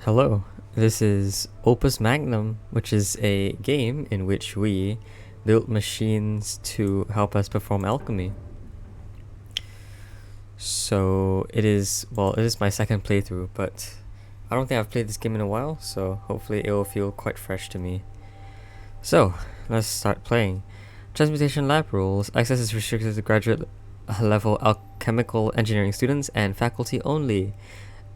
Hello, this is Opus Magnum, which is a game in which we build machines to help us perform alchemy. So it is my second playthrough, but I don't think I've played this game in a while, so hopefully it will feel quite fresh to me. So, let's start playing. Transmutation lab rules. Access is restricted to graduate level alchemical engineering students and faculty only.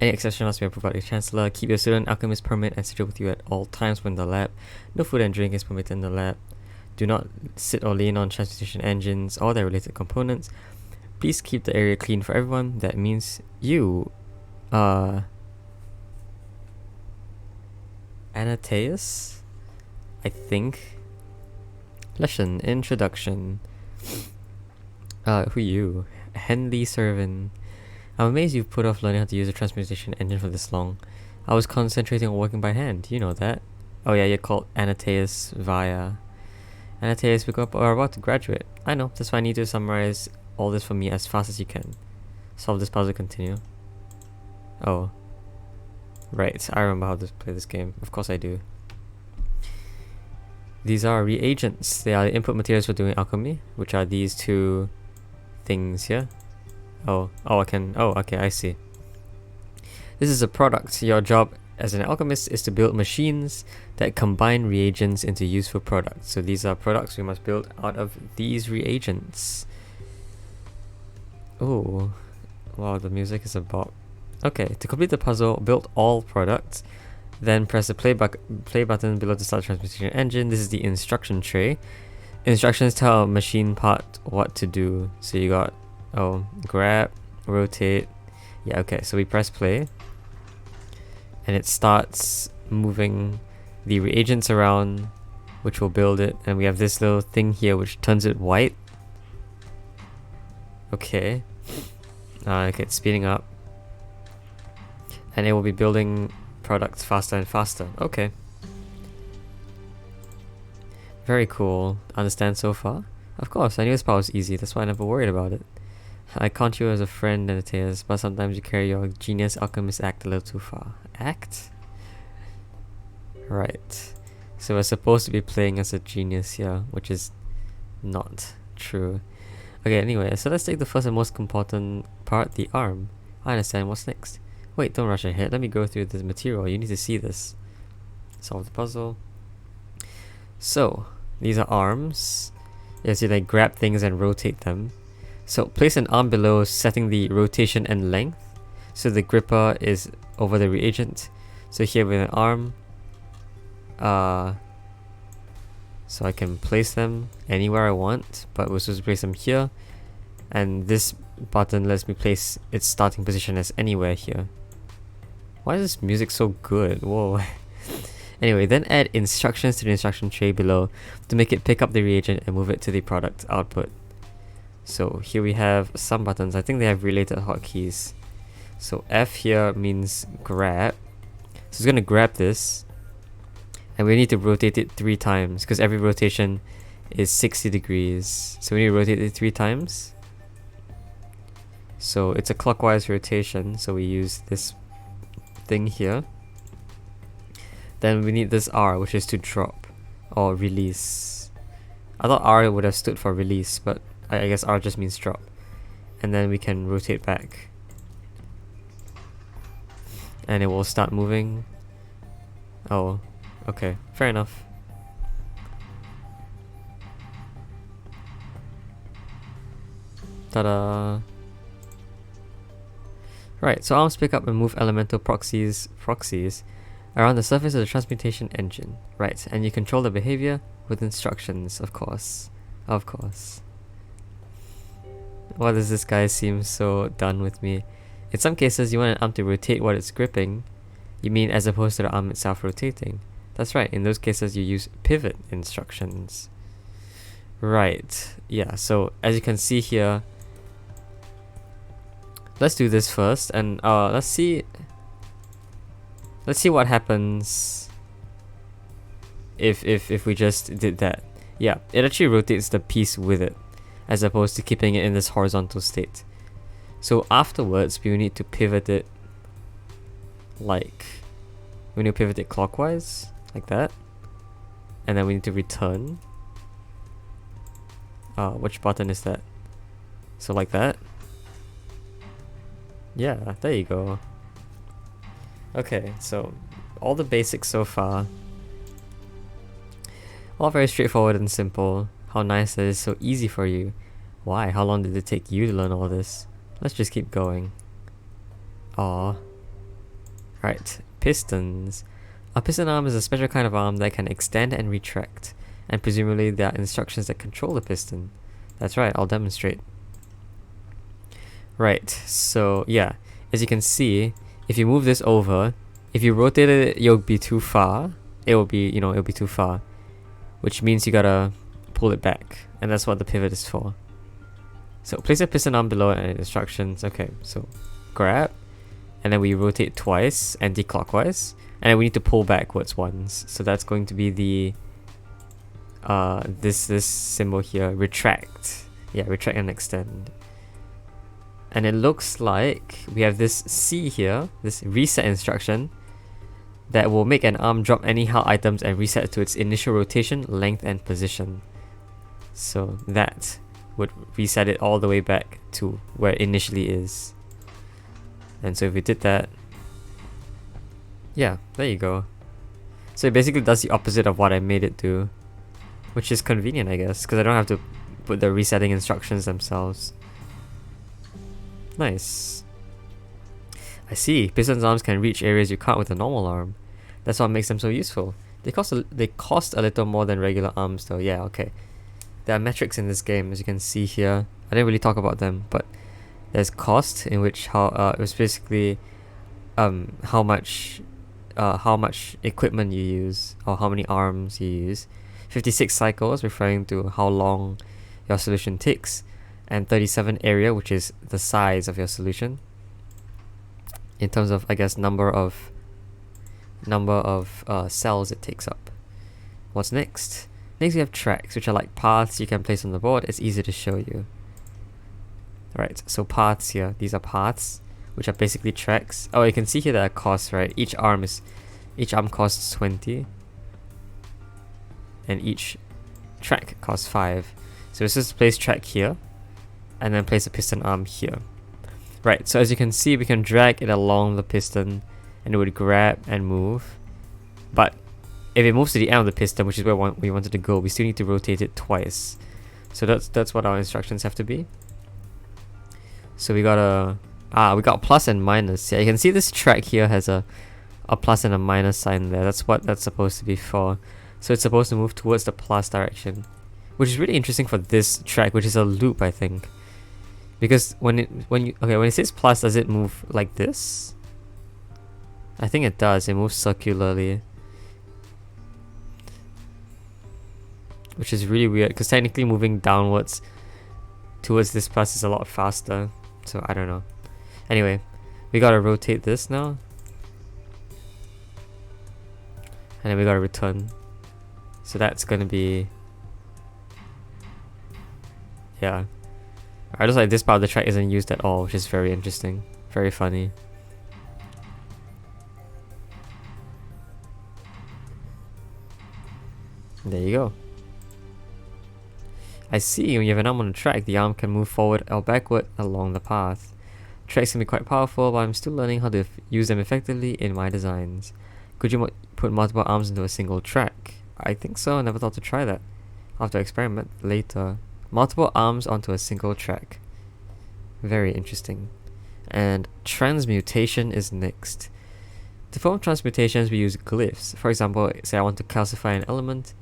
Any exception must be approved by the Chancellor. Keep your student alchemist permit and schedule with you at all times when in the lab. No food and drink is permitted in the lab. Do not sit or lean on transmutation engines or their related components. Please keep the area clean for everyone. That means you. Anateus? I think. Lesson Introduction. Who you? Henley Servin. I'm amazed you've put off learning how to use a transmutation engine for this long. I was concentrating on working by hand. You know that. Oh yeah, you're called Anateus Via. Anateus, we are about to graduate. I know, that's why I need to summarize all this for me as fast as you can. Solve this puzzle, continue. Oh. Right, I remember how to play this game. Of course I do. These are reagents. They are the input materials for doing alchemy, which are these two things here. Okay, I see. This is a product. Your job as an alchemist is to build machines that combine reagents into useful products. So these are products we must build out of these reagents. Oh, wow, the music is a bop. Okay, to complete the puzzle, build all products. Then press the play button below to start the transmutation engine. This is the instruction tray. Instructions tell a machine part what to do. So you got, grab, rotate. Yeah, okay, so we press play. And it starts moving the reagents around, which will build it. And we have this little thing here which turns it white. Okay. Okay, it's speeding up. And it will be building products faster and faster. Okay. Very cool. Understand so far? Of course, I knew this part was easy, that's why I never worried about it. I count you as a friend, Anateus, but sometimes you carry your genius alchemist act a little too far. Act? Right. So we're supposed to be playing as a genius here, which is not true. Okay, anyway, so let's take the first and most important part, the arm. I understand, what's next? Wait, don't rush ahead, let me go through this material, you need to see this. Solve the puzzle. So, these are arms. Yes, you like grab things and rotate them. So, place an arm below, setting the rotation and length. So the gripper is over the reagent. So here with an arm, so I can place them anywhere I want, but we're supposed to place them here. And this button lets me place its starting position as anywhere here. Why is this music so good? Whoa. Anyway, then add instructions to the instruction tray below to make it pick up the reagent and move it to the product output. So here we have some buttons. I think they have related hotkeys. So F here means grab. So it's going to grab this. And we need to rotate it 3 times because every rotation is 60 degrees. So we need to rotate it 3 times. So it's a clockwise rotation. So we use this thing here. Then we need this R, which is to drop or release. I thought R would have stood for release, but I guess R just means drop. And then we can rotate back. And it will start moving. Oh, okay, fair enough. Ta-da! Right, so arms pick up and move elemental proxies around the surface of the transmutation engine. Right, and you control the behavior with instructions, of course. Of course. Why does this guy seem so done with me? In some cases, you want an arm to rotate what it's gripping. You mean as opposed to the arm itself rotating. That's right, in those cases you use pivot instructions. Right, yeah, so as you can see here, let's do this first, and let's see what happens if we just did that. Yeah, it actually rotates the piece with it, as opposed to keeping it in this horizontal state. So afterwards, we will need to pivot it like We need to pivot it clockwise, like that. And then we need to return. Which button is that? So like that. Yeah, there you go. Okay, so all the basics so far. All very straightforward and simple. How nice that it's so easy for you. Why? How long did it take you to learn all this? Let's just keep going. Aww. Right, pistons. A piston arm is a special kind of arm that can extend and retract, and presumably there are instructions that control the piston. That's right, I'll demonstrate. Right, so yeah, as you can see, if you move this over, if you rotate it, you'll be too far. It'll be too far, which means you gotta pull it back, and that's what the pivot is for. So place a piston arm below and instructions. Okay, so grab, and then we rotate twice anti-clockwise, and then we need to pull backwards once. So that's going to be the this symbol here, retract. Yeah, retract and extend. And it looks like we have this C here, this reset instruction, that will make an arm drop any held items and reset to its initial rotation, length, and position. So that would reset it all the way back to where it initially is. And so if we did that, yeah, there you go. So it basically does the opposite of what I made it do, which is convenient, I guess, because I don't have to put the resetting instructions themselves. Nice. I see. Piston's arms can reach areas you can't with a normal arm. That's what makes them so useful. They cost a little more than regular arms though. Yeah, okay. There are metrics in this game, as you can see here. I didn't really talk about them, but there's cost, in which it was basically how much equipment you use, or how many arms you use. 56 cycles, referring to how long your solution takes, and 37 area, which is the size of your solution in terms of, I guess, number of cells it takes up. What's next? Next we have tracks, which are like paths you can place on the board. It's easy to show you. Right, so paths here. These are paths, which are basically tracks. Oh, you can see here there are costs, right? Each arm costs 20, and each track costs 5. So let's just place track here, and then place a piston arm here. Right, so as you can see, we can drag it along the piston, and it would grab and move. But if it moves to the end of the piston, which is where we wanted to go, we still need to rotate it twice. So that's what our instructions have to be. So we got plus and minus. Yeah, you can see this track here has a plus and a minus sign there. That's what that's supposed to be for. So it's supposed to move towards the plus direction, which is really interesting for this track, which is a loop, I think. Because when it says plus, does it move like this? I think it does. It moves circularly, which is really weird, because technically moving downwards towards this plus is a lot faster. So I don't know. Anyway, we gotta rotate this now, and then we gotta return. So that's gonna be, yeah. I just like this part of the track isn't used at all, which is very interesting, very funny. There you go. I see, when you have an arm on a track, the arm can move forward or backward along the path. Tracks can be quite powerful, but I'm still learning how to use them effectively in my designs. Could you put multiple arms into a single track? I think so. I never thought to try that. I'll have to experiment later. Multiple arms onto a single track. Very interesting. And transmutation is next. To form transmutations, we use glyphs. For example, say I want to calcify an element.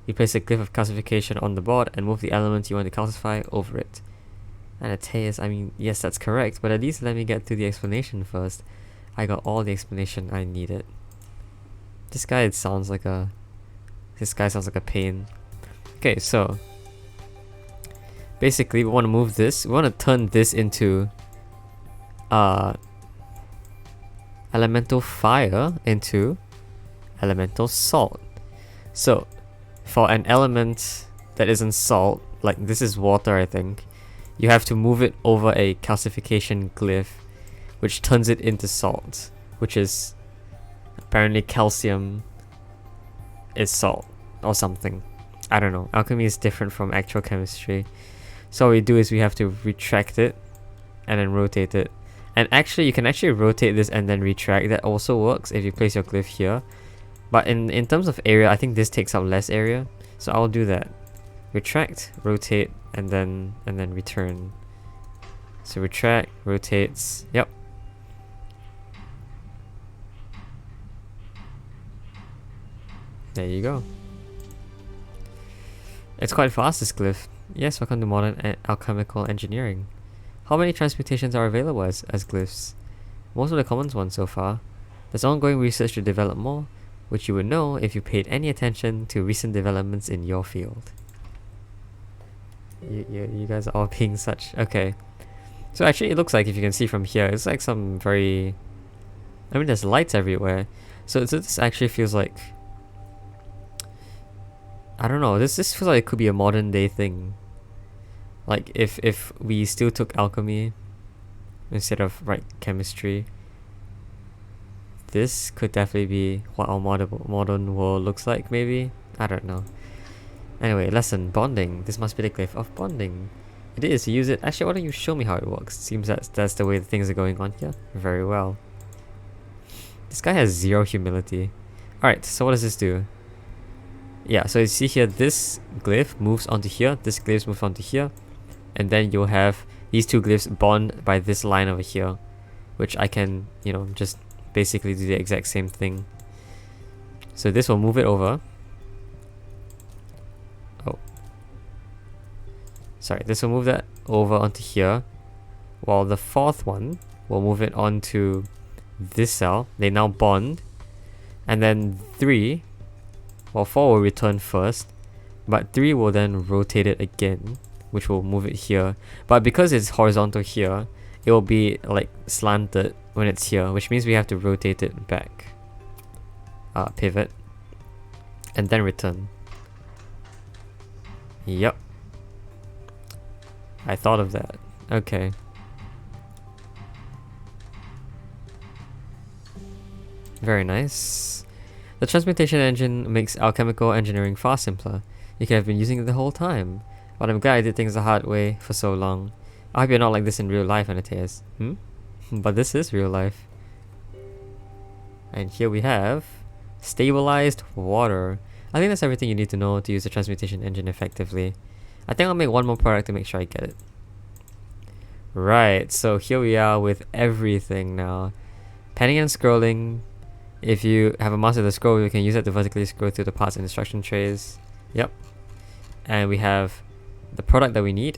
You place a glyph of calcification on the board and move the element you want to calcify over it. And Ateus, I mean, yes, that's correct, but at least let me get to the explanation first. I got all the explanation I needed. This guy sounds like a pain. Okay, so basically we want to move this. We want to turn this into elemental fire into elemental salt. So for an element that isn't salt, like this is water, I think, you have to move it over a calcification glyph, which turns it into salt, which is Apparently calcium is salt or something. I don't know. Alchemy is different from actual chemistry. So what we do is we have to retract it and then rotate it. And actually you can actually rotate this and then retract. That also works if you place your glyph here. But in terms of area, I think this takes up less area. So I'll do that. Retract, rotate, and then return. So retract, rotates, yep. There you go. It's quite fast, this glyph. Yes, welcome to modern alchemical engineering. How many transmutations are available as glyphs? Most of the common ones so far. There's ongoing research to develop more, which you would know if you paid any attention to recent developments in your field. You guys are all being such... Okay. So actually it looks like, if you can see from here, it's like some very... I mean, there's lights everywhere. So this actually feels like... I don't know, this feels like it could be a modern day thing. Like if we still took alchemy instead of chemistry, this could definitely be what our modern world looks like, maybe? I don't know. Anyway, lesson, bonding. This must be the glyph of bonding. It is, use it. Actually, why don't you show me how it works? Seems that's the way things are going on here. Very well. This guy has 0 humility. Alright, so what does this do? Yeah, so you see here, this glyph moves onto here, this glyph moves onto here, and then you'll have these two glyphs bond by this line over here, which I can, just basically do the exact same thing. So this will move it over. Oh. Sorry, this will move that over onto here, while the fourth one will move it onto this cell. They now bond, and then 4 will return first, but 3 will then rotate it again, which will move it here. But because it's horizontal here, it will be like slanted when it's here, which means we have to rotate it back. Pivot, and then return. Yep. I thought of that. Okay. Very nice. The transmutation engine makes alchemical engineering far simpler. You could have been using it the whole time. But I'm glad I did things the hard way for so long. I hope you're not like this in real life, Anateas. But this is real life. And here we have stabilized water. I think that's everything you need to know to use the transmutation engine effectively. I think I'll make one more product to make sure I get it. Right, so here we are with everything now. Panning and scrolling. If you have a mouse with a scroll, you can use it to vertically scroll through the parts and instruction trays. Yep. And we have the product that we need.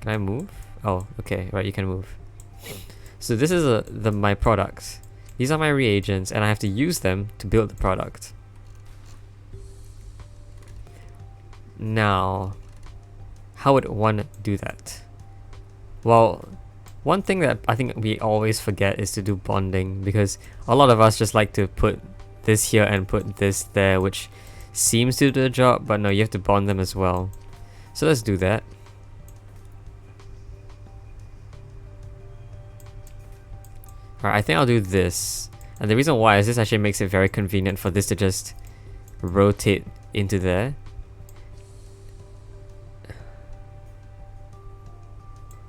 Can I move? Oh, okay, right, you can move. So this is my products. These are my reagents, and I have to use them to build the product. Now, how would one do that? Well, one thing that I think we always forget is to do bonding, because a lot of us just like to put this here and put this there, which seems to do the job, but no, you have to bond them as well. So let's do that. Alright, I think I'll do this. And the reason why is this actually makes it very convenient for this to just rotate into there.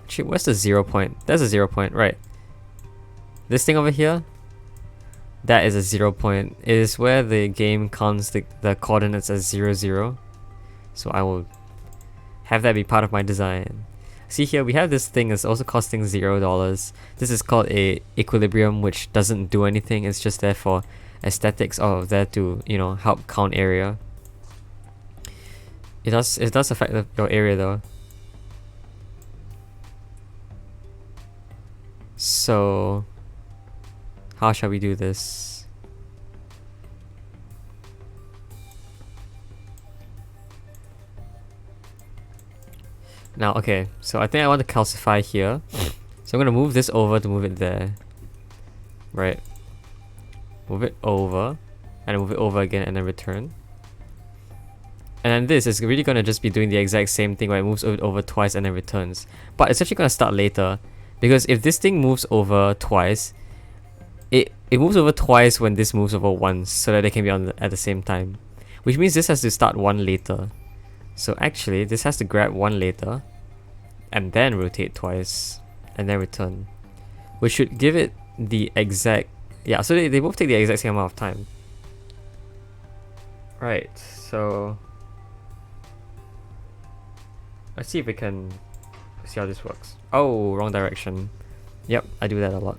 Actually, where's the 0 point? There's a 0 point, right. This thing over here, that is a 0 point. It is where the game counts the coordinates as 0, 0. So I will have that be part of my design. See here, we have this thing that's also costing $0. This is called a equilibrium, which doesn't do anything. It's just there for aesthetics, or there to, help count area. It does affect your area though. So how shall we do this? Now, okay, so I think I want to calcify here. So I'm going to move this over to move it there. Right. Move it over. And move it over again and then return. And then this is really going to just be doing the exact same thing where it moves it over twice and then returns. But it's actually going to start later. Because if this thing moves over twice, it it moves over twice when this moves over once, so that they can be on at the same time. Which means this has to start one later. So actually, this has to grab one later, and then rotate twice, and then return. Which should give it the exact... Yeah, so they both take the exact same amount of time. Right, so... let's see if we can see how this works. Oh, wrong direction. Yep, I do that a lot.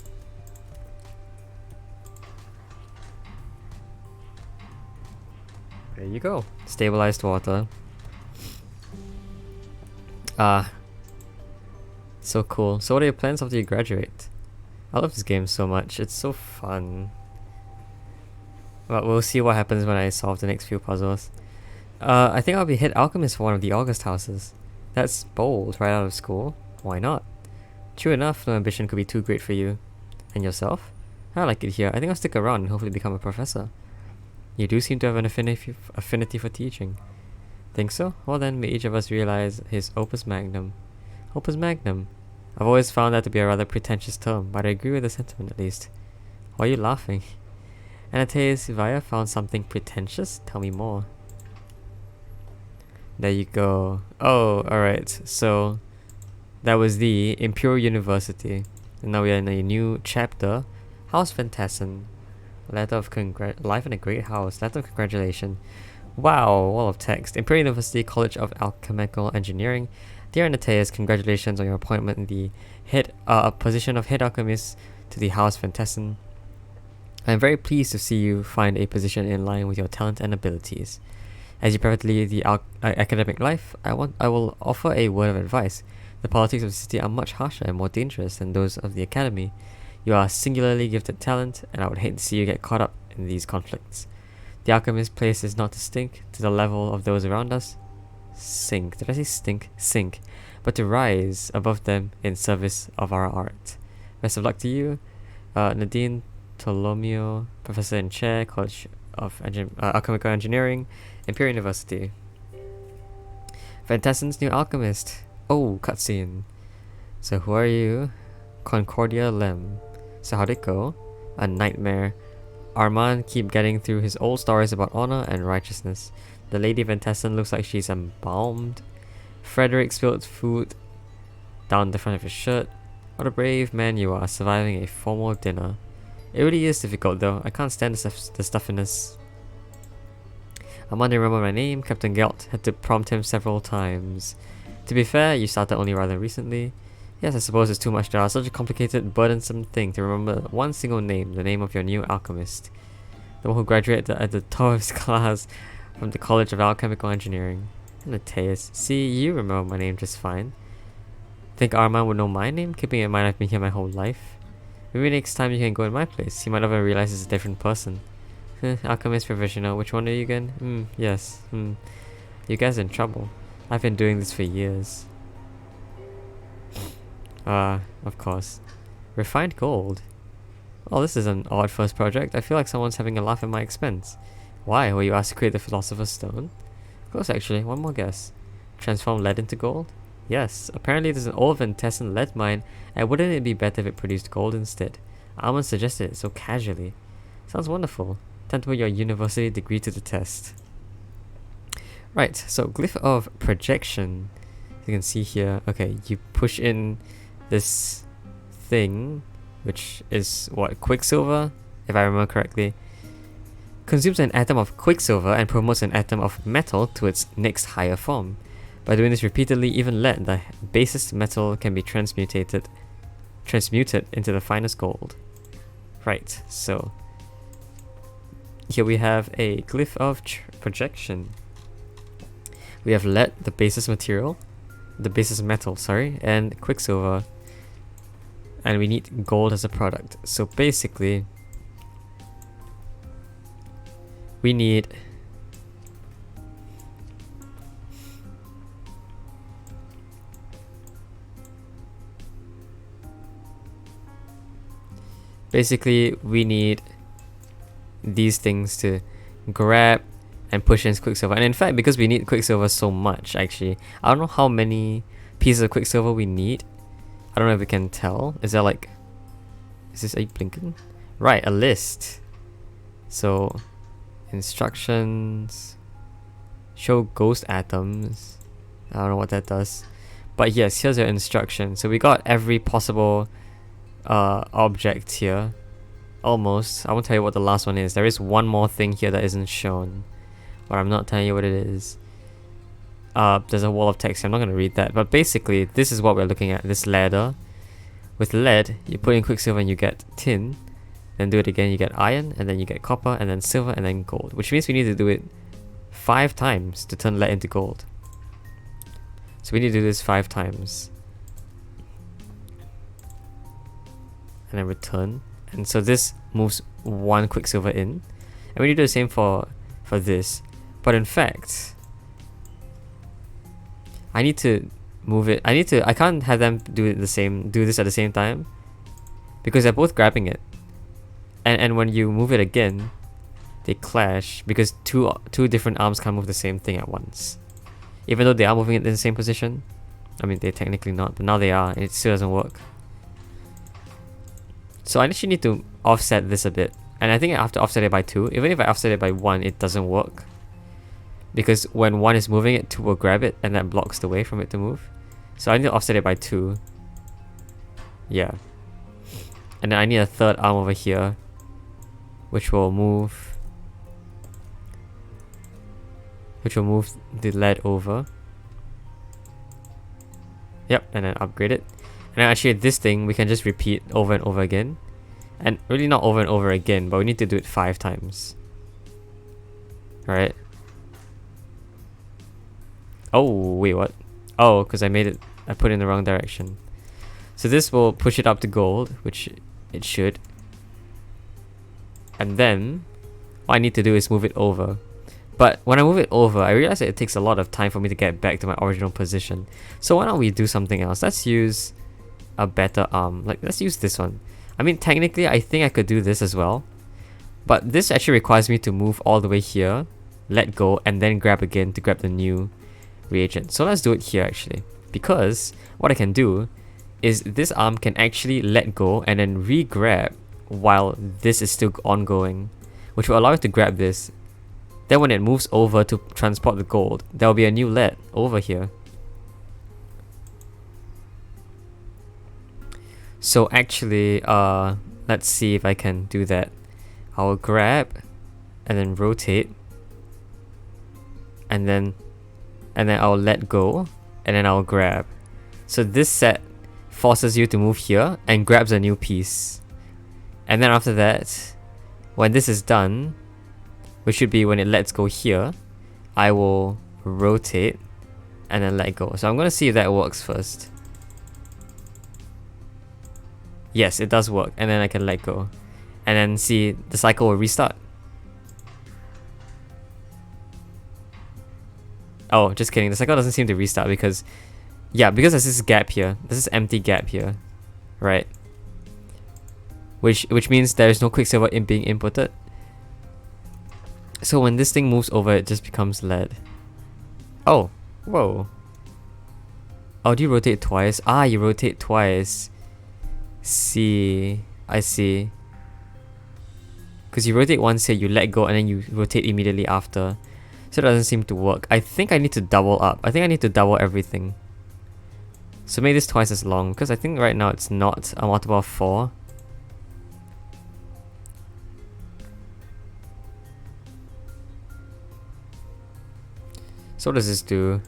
There you go. Stabilized water. So cool. So what are your plans after you graduate? I love this game so much. It's so fun. But we'll see what happens when I solve the next few puzzles. I think I'll be head alchemist for one of the August houses. That's bold, right out of school. Why not? True enough, no ambition could be too great for you. And yourself? I like it here. I think I'll stick around and hopefully become a professor. You do seem to have an affinity for teaching. Think so? Well then, may each of us realize his Opus Magnum. Opus Magnum? I've always found that to be a rather pretentious term, but I agree with the sentiment at least. Why are you laughing? Anateus Vaya found something pretentious? Tell me more. There you go. Oh, alright. So, that was the Imperial University. And now we are in a new chapter. House Fantassin. Letter of life in a great house. Letter of congratulation. Wow, wall of text. Imperial University College of Alchemical Engineering. Dear Anateus, congratulations on your appointment in the position of head alchemist to the House Fantassin. I am very pleased to see you find a position in line with your talent and abilities. As you prepare to lead the academic life, I will offer a word of advice. The politics of the city are much harsher and more dangerous than those of the academy. You are a singularly gifted talent, and I would hate to see you get caught up in these conflicts. The alchemist's place is not to stink to the level of those around us. Sink. Did I say stink? Sink. But to rise above them in service of our art. Best of luck to you, Nadine Tolomeo, Professor and Chair, College of Alchemical Engineering, Imperial University. Fantassin's new alchemist. Oh, cutscene. So who are you? Concordia Lem. So how'd it go? A nightmare. Armand keep getting through his old stories about honor and righteousness. The Lady Fantassin looks like she's embalmed. Frederick spilled food down the front of his shirt. What a brave man you are, surviving a formal dinner. It really is difficult though. I can't stand the stuffiness. Armand didn't remember my name. Captain Gelt had to prompt him several times. To be fair, you started only rather recently. Yes, I suppose it's too much to ask. Such a complicated, burdensome thing to remember one single name, the name of your new alchemist. The one who graduated at the top of his class from the College of Alchemical Engineering. Anateus, see, you remember my name just fine. Think Armand would know my name, keeping in mind I've been here my whole life? Maybe next time you can go in my place. He might not even realize it's a different person. Alchemist Provisional, which one are you again? Yes. You guys are in trouble. I've been doing this for years. Of course. Refined gold. Oh, this is an odd first project. I feel like someone's having a laugh at my expense. Why? Were you asked to create the Philosopher's Stone? Close actually. One more guess. Transform lead into gold? Yes. Apparently there's an old Fantassin lead mine, and wouldn't it be better if it produced gold instead? Almond suggested it so casually. Sounds wonderful. Time to put your university degree to the test. Right, so glyph of projection. You can see here. Okay, you push in this thing, which is what, Quicksilver, if I remember correctly. Consumes an atom of Quicksilver and promotes an atom of metal to its next higher form. By doing this repeatedly, even lead, the basest metal, can be transmuted into the finest gold. Right, so here we have a glyph of projection. We have lead, the basest metal, and Quicksilver. And we need gold as a product. So basically, we need these things to grab and push in Quicksilver. And in fact, because we need Quicksilver so much, actually, I don't know how many pieces of Quicksilver we need. I don't know if we can tell. Is there like... Are you blinking? Right, a list. So, instructions, show ghost atoms. I don't know what that does. But yes, here's your instruction. So we got every possible object here. Almost. I won't tell you what the last one is. There is one more thing here that isn't shown, but I'm not telling you what it is. There's a wall of text. I'm not going to read that. But basically, this is what we're looking at. This ladder. With lead, you put in quicksilver and you get tin. Then do it again, you get iron, and then you get copper, and then silver, and then gold. Which means we need to do it 5 times to turn lead into gold. So we need to do this 5 times. And then return. And so this moves 1 quicksilver in. And we need to do the same for this. But in fact, I need to move it. I can't have them do this at the same time, because they're both grabbing it. And when you move it again, they clash because two different arms can't move the same thing at once. Even though they are moving it in the same position. I mean, they're technically not, but now they are, and it still doesn't work. So I actually need to offset this a bit. And I think I have to offset it by 2. Even if I offset it by 1, it doesn't work. Because when 1 is moving it, 2 will grab it, and that blocks the way from it to move. So I need to offset it by 2. Yeah. And then I need a third arm over here, which will move the lead over. Yep, and then upgrade it. And then actually this thing we can just repeat over and over again. And really not over and over again, but we need to do it 5 times. Alright. Oh, wait, what? Oh, because I put it in the wrong direction. So this will push it up to gold, which it should. And then what I need to do is move it over. But when I move it over, I realize that it takes a lot of time for me to get back to my original position. So why don't we do something else? Let's use a better arm. Like, let's use this one. I mean, technically, I think I could do this as well. But this actually requires me to move all the way here, let go, and then grab again to grab the new reagent. So let's do it here actually. Because what I can do is this arm can actually let go and then re-grab while this is still ongoing, which will allow it to grab this. Then when it moves over to transport the gold, there will be a new lead over here. So actually, let's see if I can do that. I'll grab and then rotate, and then I'll let go, and then I'll grab. So this set forces you to move here and grabs a new piece. And then after that, when this is done, which should be when it lets go here, I will rotate and then let go. So I'm going to see if that works first. Yes, it does work. And then I can let go. And then see, the cycle will restart. Oh, just kidding. The cycle doesn't seem to restart because... Yeah, because there's this gap here. There's this empty gap here. Right? Which means there is no quicksilver being inputted. So when this thing moves over, it just becomes lead. Oh, whoa. Oh, do you rotate twice? Ah, you rotate twice. See, I see. Because you rotate once here, you let go, and then you rotate immediately after. So it doesn't seem to work. I think I need to double up. I think I need to double everything. So make this twice as long, because I think right now it's not a multiple of 4. So what does this do?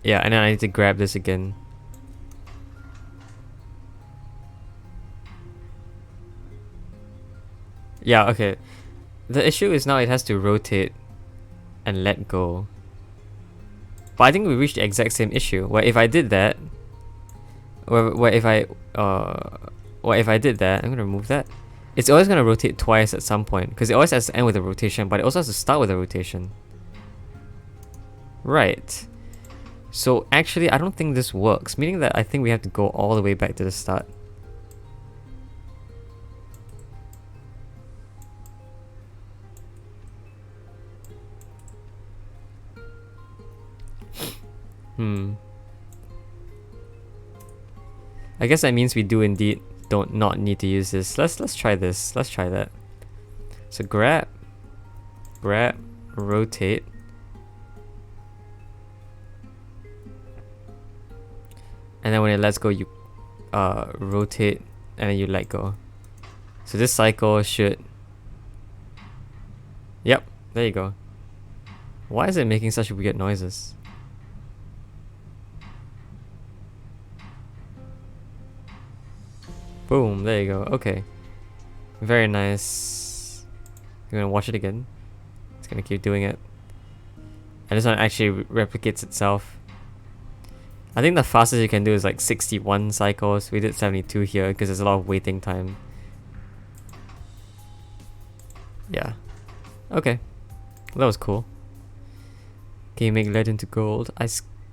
Yeah, and then I need to grab this again. Yeah, okay. The issue is now it has to rotate and let go. But I think we reached the exact same issue, where if I did that, where if I did that, I'm gonna remove that. It's always gonna rotate twice at some point, because it always has to end with a rotation, but it also has to start with a rotation. Right. So actually, I don't think this works, meaning that I think we have to go all the way back to the start. I guess that means we do indeed don't not need to use this. Let's try this. Let's try that. So grab, rotate. And then when it lets go, you rotate and then you let go. So this cycle should... Yep, there you go. Why is it making such weird noises? Boom, there you go. Okay. Very nice. I'm gonna watch it again. It's gonna keep doing it. And this one actually replicates itself. I think the fastest you can do is like 61 cycles. We did 72 here because there's a lot of waiting time. Yeah. Okay. That was cool. Can you make lead into gold?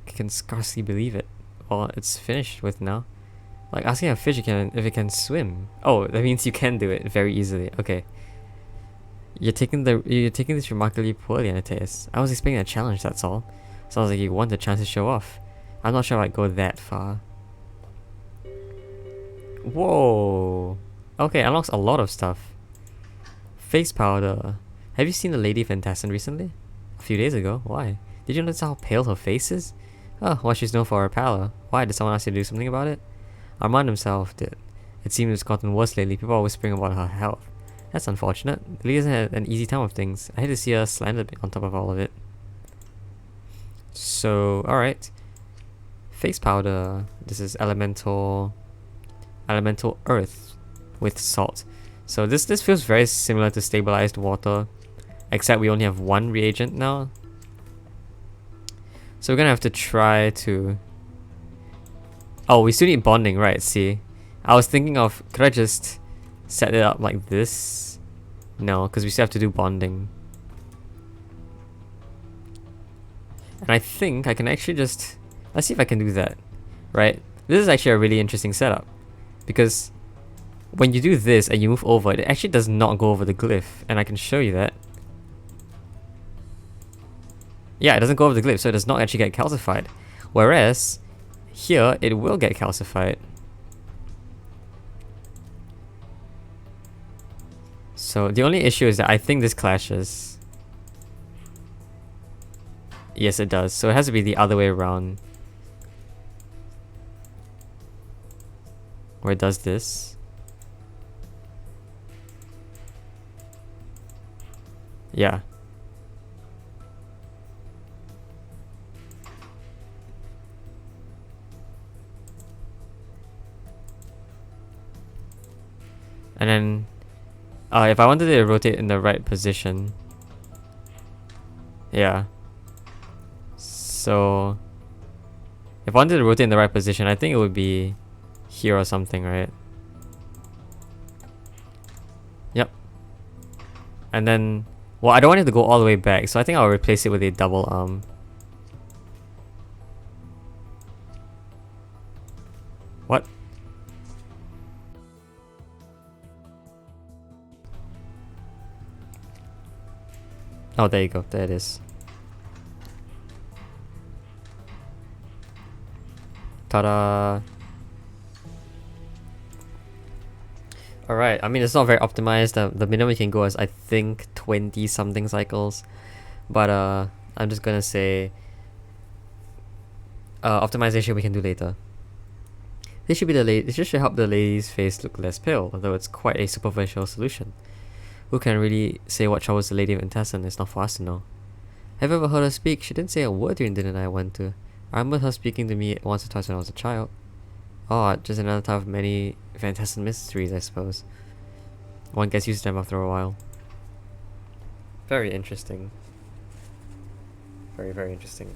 Can scarcely believe it. Well, it's finished with now. Like asking a fish if it can swim. Oh, that means you can do it very easily. Okay. You're taking this remarkably poorly, Antaeus. I was expecting a challenge, that's all. Sounds like you want a chance to show off. I'm not sure I'd go that far. Whoa. Okay, unlocks a lot of stuff. Face powder. Have you seen the Lady Fantassin recently? A few days ago. Why? Did you notice how pale her face is? Oh, well, she's known for her pallor. Why? Did someone ask you to do something about it? Armand himself did. It seems it's gotten worse lately. People are whispering about her health. That's unfortunate. The lady hasn't had an easy time of things. I hate to see her slandered on top of all of it. So, alright. Face powder. This is elemental earth with salt. So this feels very similar to stabilized water, except we only have one reagent now. So we're gonna have to try to... Oh, we still need bonding, right? See, I was thinking of, could I just set it up like this? No, because we still have to do bonding. And I think I can actually just... Let's see if I can do that, right? This is actually a really interesting setup, because when you do this and you move over, it actually does not go over the glyph, and I can show you that. Yeah, it doesn't go over the glyph, so it does not actually get calcified. Whereas, here, it will get calcified. So, the only issue is that I think this clashes. Yes, it does. So, it has to be the other way around. Where it does this. Yeah. And then, if I wanted to rotate in the right position, yeah. So, if I wanted to rotate in the right position, I think it would be here or something, right? Yep. And then, well, I don't want it to go all the way back, so I think I'll replace it with a double arm. What? Oh, there you go. There it is. Ta-da! Alright, I mean, it's not very optimized. The minimum you can go is, I think, 20 something cycles. But I'm just gonna say optimization we can do later. This should be this should help the lady's face look less pale, although it's quite a superficial solution. Who can really say what troubles the Lady of Fantassin? It's not for us to know. Have you ever heard her speak? She didn't say a word during dinner that I went to. I remember her speaking to me once or twice when I was a child. Oh, just another type of many Fantassin mysteries, I suppose. One gets used to them after a while. Very interesting. Very, very interesting.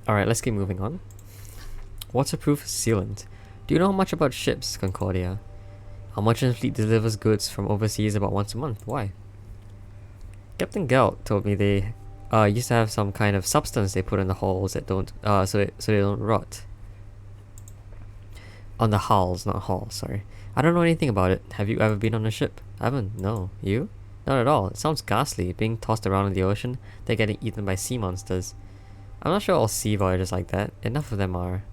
Alright, let's keep moving on. Waterproof sealant. Do you know much about ships, Concordia? Our merchant fleet delivers goods from overseas about once a month. Why? Captain Gelt told me they used to have some kind of substance they put in the hulls that don't so they don't rot. On the hulls, not hull, sorry. I don't know anything about it. Have you ever been on a ship? I haven't. No. You? Not at all. It sounds ghastly, being tossed around in the ocean, then getting eaten by sea monsters. I'm not sure all sea voyages like that. Enough of them are.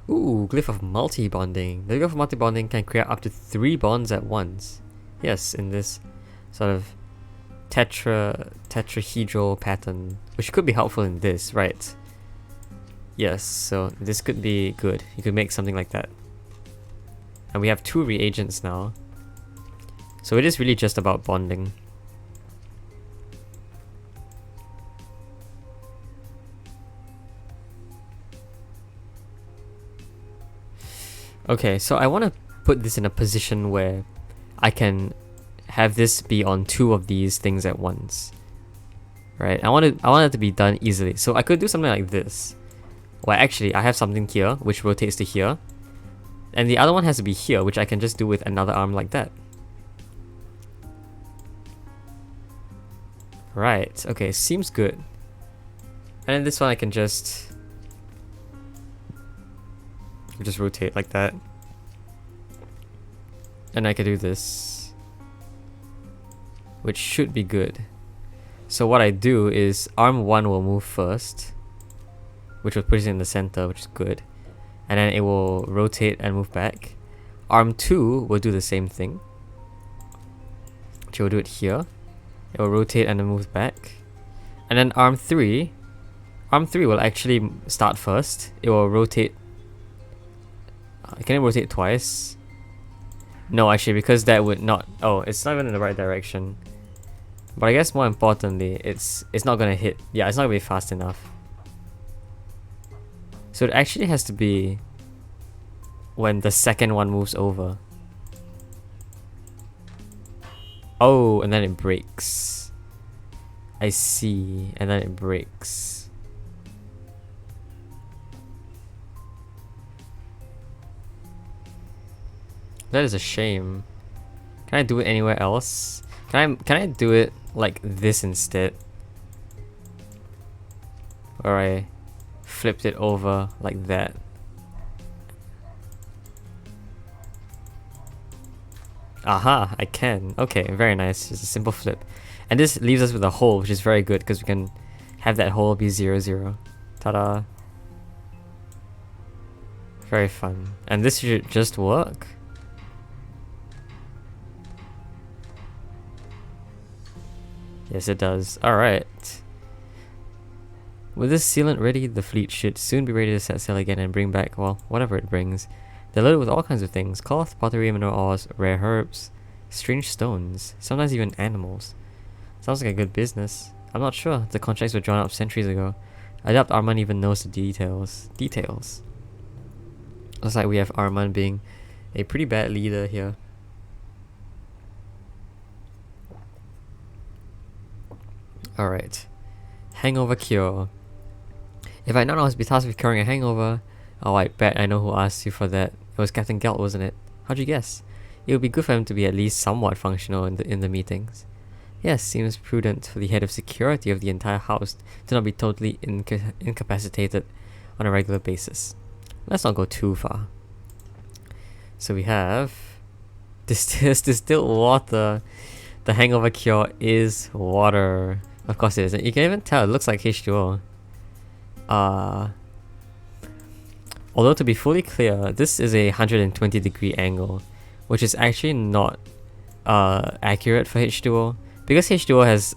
Ooh, glyph of multi-bonding. The glyph of multi-bonding can create up to 3 bonds at once. Yes, in this sort of tetrahedral pattern, which could be helpful in this, right? Yes, so this could be good. You could make something like that. And we have 2 reagents now. So it is really just about bonding. Okay, so I want to put this in a position where I can have this be on 2 of these things at once. Right? I want it to be done easily. So I could do something like this. Well, actually, I have something here which rotates to here. And the other one has to be here, which I can just do with another arm like that. Right, okay, seems good. And then this one I can just rotate like that. And I can do this, which should be good. So what I do is arm 1 will move first, which will put it in the center, which is good. And then it will rotate and move back. Arm 2 will do the same thing, which will do it here. It will rotate and then move back. And then arm 3 will actually start first. It will rotate. Can it rotate twice? No, actually, because that would not. Oh, it's not even in the right direction. But I guess more importantly, it's not gonna hit. Yeah, it's not gonna be fast enough. So it actually has to be when the second one moves over. Oh, and then it breaks. I see, and then it breaks. That is a shame. Can I do it anywhere else? Can I do it like this instead? Or I flipped it over like that. Aha, I can. Okay, very nice. Just a simple flip. And this leaves us with a hole, which is very good because we can have that hole be 0, 0. Ta-da. Very fun. And this should just work. Yes, it does. Alright. With this sealant ready, the fleet should soon be ready to set sail again and bring back, well, whatever it brings. They're loaded with all kinds of things: cloth, pottery, mineral ores, rare herbs, strange stones, sometimes even animals. Sounds like a good business. I'm not sure. The contracts were drawn up centuries ago. I doubt Armand even knows the details. Looks like we have Armand being a pretty bad leader here. Alright. Hangover Cure. If I'd known I was be tasked with curing a hangover, oh, I bet I know who asked you for that. It was Captain Gelt, wasn't it? How'd you guess? It would be good for him to be at least somewhat functional in the meetings. Yes, seems prudent for the head of security of the entire house to not be totally incapacitated on a regular basis. Let's not go too far. So we have distilled water. The hangover cure is water. Of course it is. You can even tell it looks like H2O. Although to be fully clear, this is a 120 degree angle, which is actually not accurate for H2O. Because H2O has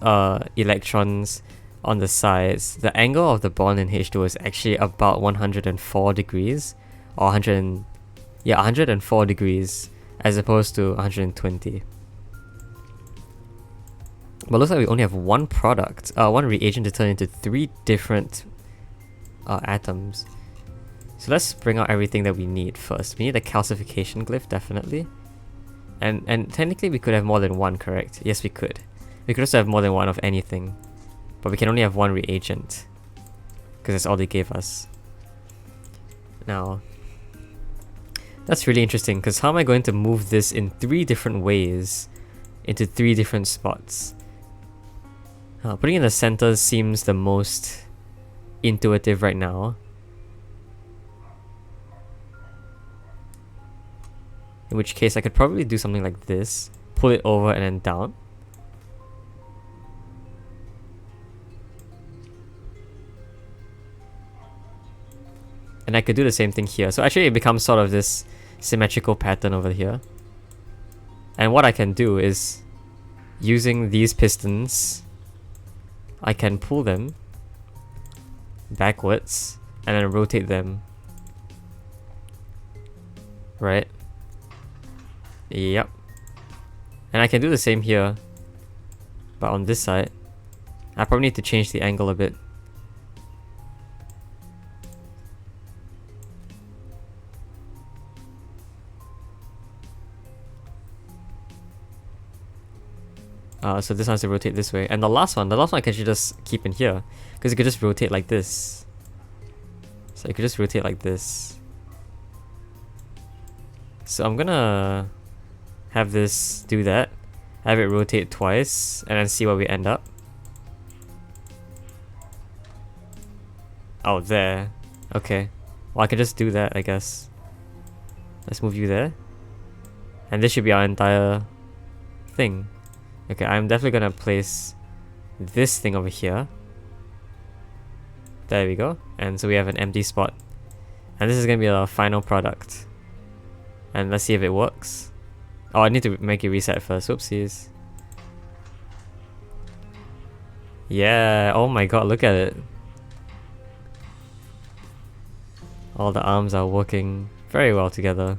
electrons on the sides, the angle of the bond in H2O is actually about 104 degrees, or 104 degrees, as opposed to 120. But it looks like we only have one product, one reagent to turn into 3 different atoms. So let's bring out everything that we need first. We need a calcification glyph, definitely. And technically we could have more than one, correct? Yes, we could. We could also have more than one of anything. But we can only have one reagent, because that's all they gave us. Now, that's really interesting, because how am I going to move this in 3 different ways into 3 different spots? Putting in the center seems the most intuitive right now. In which case I could probably do something like this. Pull it over and then down. And I could do the same thing here. So actually it becomes sort of this symmetrical pattern over here. And what I can do is, using these pistons, I can pull them backwards and then rotate them. Right? Yep. And I can do the same here, but on this side. I probably need to change the angle a bit. So this one has to rotate this way. And the last one I can actually just keep in here. Because it could just rotate like this. So it could just rotate like this. So I'm gonna have this do that. Have it rotate twice. And then see where we end up. Oh, there. Okay. Well, I can just do that, I guess. Let's move you there. And this should be our entire thing. Okay, I'm definitely gonna place this thing over here. There we go. And so we have an empty spot. And this is gonna be our final product. And let's see if it works. Oh, I need to make it reset first. Whoopsies. Yeah, oh my god, look at it. All the arms are working very well together.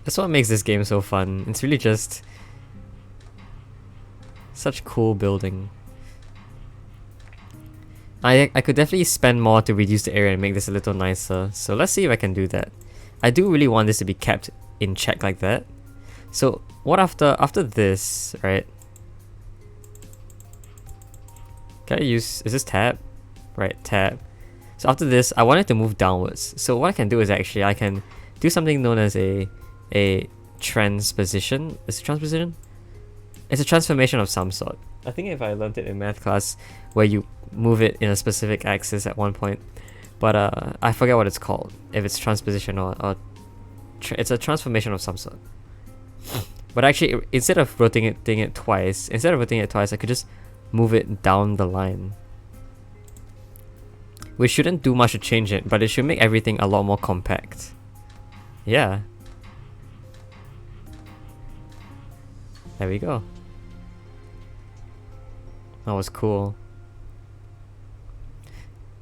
That's what makes this game so fun. It's really just such cool building. I could definitely spend more to reduce the area and make this a little nicer. So let's see if I can do that. I do really want this to be kept in check like that. So what after this, right? Can I use, is this tab? Right, tab. So after this, I want it to move downwards. So what I can do is actually I can do something known as a transposition. Is it transposition? It's a transformation of some sort. I think if I learned it in math class, where you move it in a specific axis at one point, but I forget what it's called. If it's transposition or it's a transformation of some sort. But actually, instead of rotating it twice, I could just move it down the line. Which shouldn't do much to change it, but it should make everything a lot more compact. Yeah. There we go. That was cool.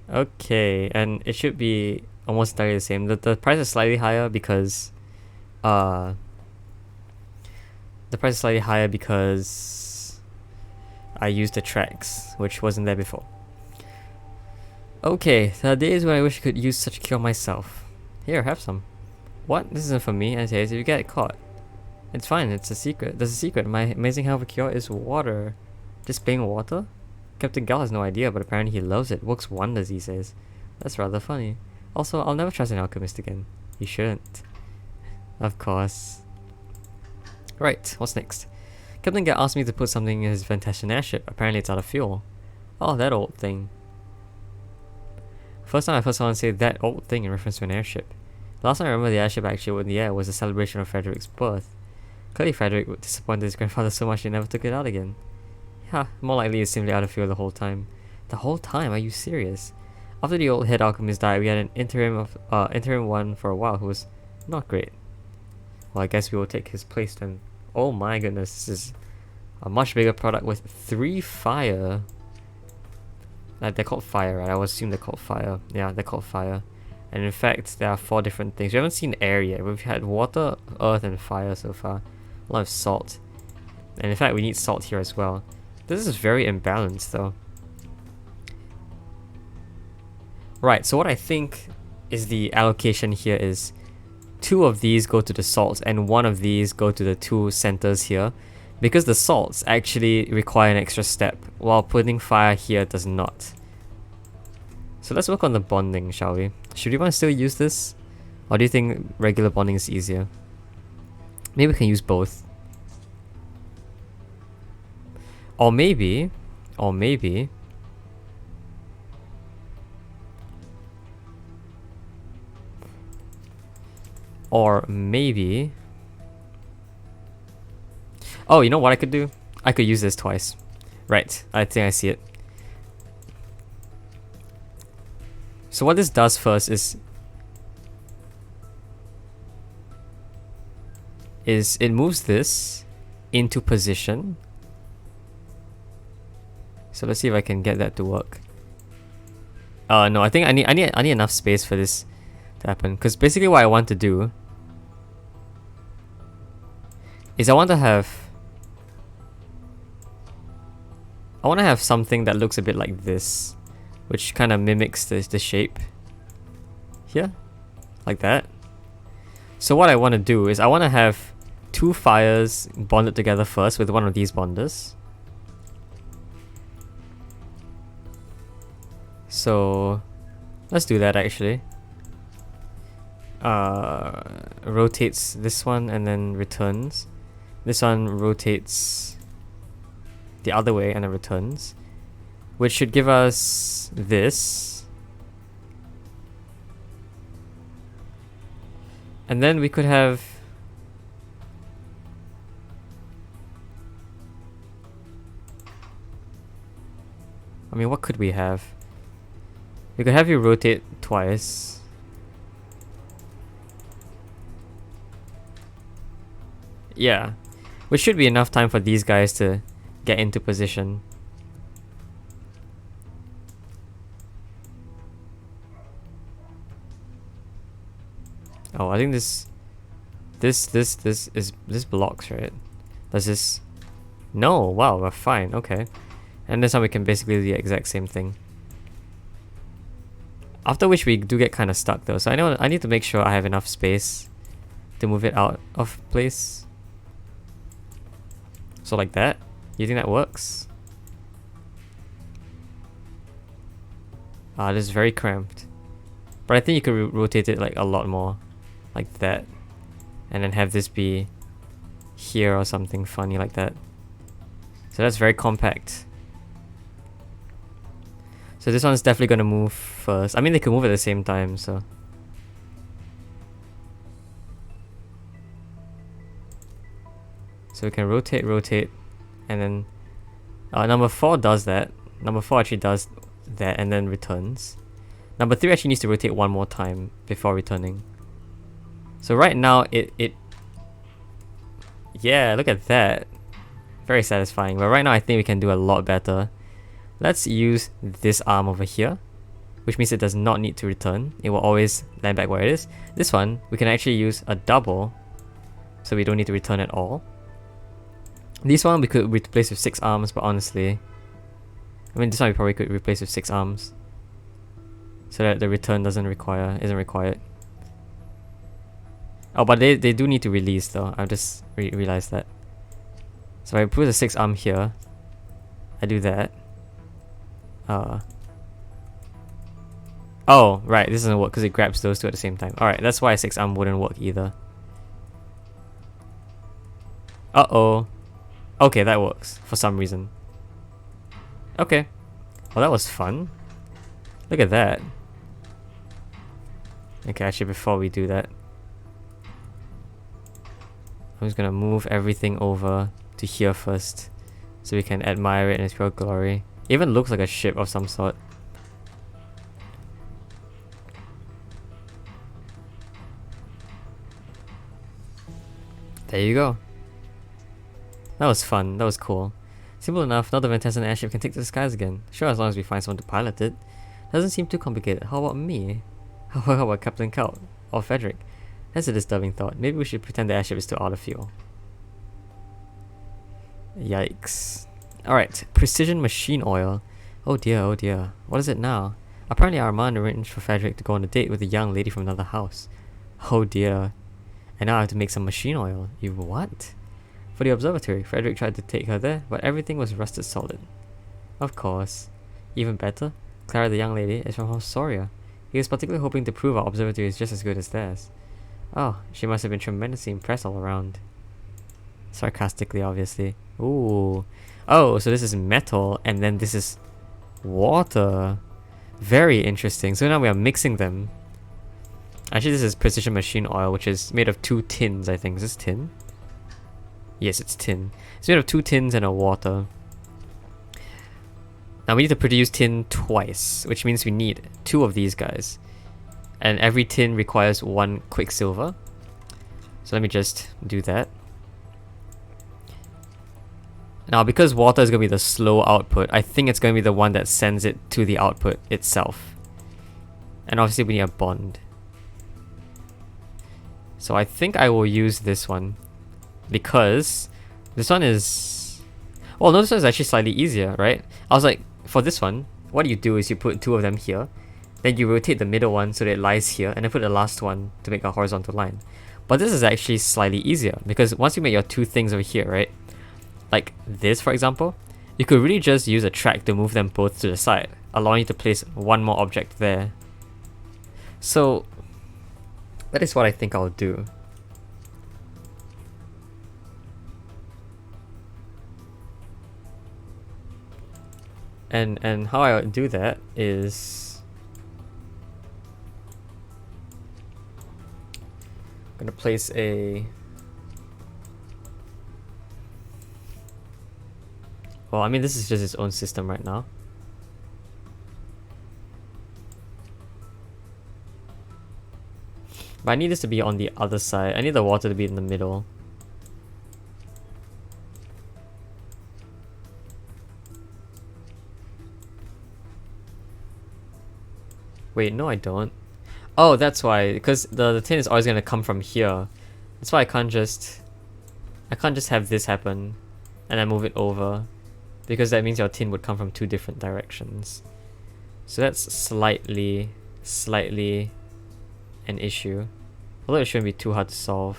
Okay, and it should be almost entirely the same. The price is slightly higher because I used the tracks, which wasn't there before. Okay, there are days where I wish I could use such cure myself. Here, have some. What? This isn't for me. And says if you get caught, it's fine. It's a secret. There's a secret. My amazing Hangover Cure is water. Just plain water? Captain Gal has no idea, but apparently he loves it. Works wonders, he says. That's rather funny. Also, I'll never trust an alchemist again. You shouldn't. Of course. Right, what's next? Captain Gal asked me to put something in his fantastic airship. Apparently it's out of fuel. Oh, that old thing. First time I heard someone say that old thing in reference to an airship. The last time I remember the airship actually went in the air was the celebration of Frederick's birth. Clearly Frederick disappointed his grandfather so much he never took it out again. Yeah, more likely it's simply out of fuel the whole time. The whole time? Are you serious? After the old head alchemist died, we had an interim one for a while who was not great. Well, I guess we will take his place then. Oh my goodness, this is a much bigger product with 3 fire. They're called fire, right? I would assume they're called fire. Yeah, they're called fire. And in fact, there are 4 different things. We haven't seen air yet. We've had water, earth, and fire so far. A lot of salt. And in fact, we need salt here as well. This is very imbalanced though. Right, so what I think is the allocation here is 2 of these go to the salts and 1 of these go to the 2 centers here, because the salts actually require an extra step, while putting fire here does not. So let's work on the bonding, shall we? Should we want to still use this? Or do you think regular bonding is easier? Maybe we can use both. Or maybe... Or maybe... Oh, you know what I could do? I could use this twice. Right, I think I see it. So what this does first is it moves this into position. So let's see if I can get that to work. No, I think I need enough space for this to happen. Because basically what I want to do is I want to have something that looks a bit like this, which kind of mimics the shape here, like that. So what I want to do is I want to have two fires bonded together first with one of these bonders. So let's do that actually. Rotates this one and then returns. This one rotates the other way and then returns, which should give us this. And then we could have what could we have? We could have you rotate twice. Yeah, which should be enough time for these guys to get into position. Oh, I think this blocks, right? Does this? No, wow, we're fine, okay. And this time we can basically do the exact same thing. After which we do get kind of stuck though, so I know I need to make sure I have enough space to move it out of place. So like that. You think that works? This is very cramped. But I think you could rotate it like a lot more. Like that. And then have this be here or something funny like that. So that's very compact. So this one's definitely going to move first. I mean, they could move at the same time, so... So we can rotate, and then... number 4 does that. Number 4 actually does that and then returns. Number 3 actually needs to rotate one more time before returning. So right now, it... Yeah, look at that. Very satisfying. But right now, I think we can do a lot better. Let's use this arm over here, which means it does not need to return. It will always land back where it is. This one, we can actually use a double, so we don't need to return at all. This one we could replace with 6 arms, but honestly, I mean this one we probably could replace with 6 arms, so that the return isn't required. Oh, but they do need to release though. I just realized that. So I put a 6 arm here. I do that. Oh, right, this doesn't work because it grabs those two at the same time. Alright, that's why a 6 arm wouldn't work either. Uh-oh. Okay, that works for some reason. Okay. Well, that was fun. Look at that. Okay, actually, before we do that, I'm just gonna move everything over to here first, so we can admire it in its pure glory. It even looks like a ship of some sort. There you go. That was fun. That was cool. Simple enough. Now the Fantastic airship can take to the skies again. Sure, as long as we find someone to pilot it. Doesn't seem too complicated. How about me? How about Captain Kaut? Or Frederick? That's a disturbing thought. Maybe we should pretend the airship is still out of fuel. Yikes. Alright, precision machine oil. Oh dear, oh dear. What is it now? Apparently Armand arranged for Frederick to go on a date with a young lady from another house. Oh dear. And now I have to make some machine oil. You what? For the observatory, Frederick tried to take her there, but everything was rusted solid. Of course. Even better, Clara the young lady is from Hosoria. He was particularly hoping to prove our observatory is just as good as theirs. Oh, she must have been tremendously impressed all around. Sarcastically, obviously. Ooh. Oh, so this is metal, and then this is water. Very interesting. So now we are mixing them. Actually, this is precision machine oil, which is made of 2 tins, I think. Is this tin? Yes, it's tin. It's made of 2 tins and a water. Now we need to produce tin twice, which means we need 2 of these guys. And every tin requires 1 quicksilver. So let me just do that. Now, because water is going to be the slow output, I think it's going to be the one that sends it to the output itself. And obviously we need a bond. So I think I will use this one. Because this one is... Well, no, this one is actually slightly easier, right? I was like, for this one, what you do is you put 2 of them here. Then you rotate the middle one so that it lies here. And then put the last one to make a horizontal line. But this is actually slightly easier. Because once you make your 2 things over here, right? Like this, for example, you could really just use a track to move them both to the side, allowing you to place 1 more object there. So that is what I think I'll do. And how I would do that is I'm gonna place a... Well, I mean, this is just its own system right now. But I need this to be on the other side. I need the water to be in the middle. Wait, no I don't. Oh, that's why. Because the tin is always going to come from here. That's why I can't just have this happen and then move it over. Because that means your tin would come from 2 different directions. So that's slightly an issue. Although it shouldn't be too hard to solve.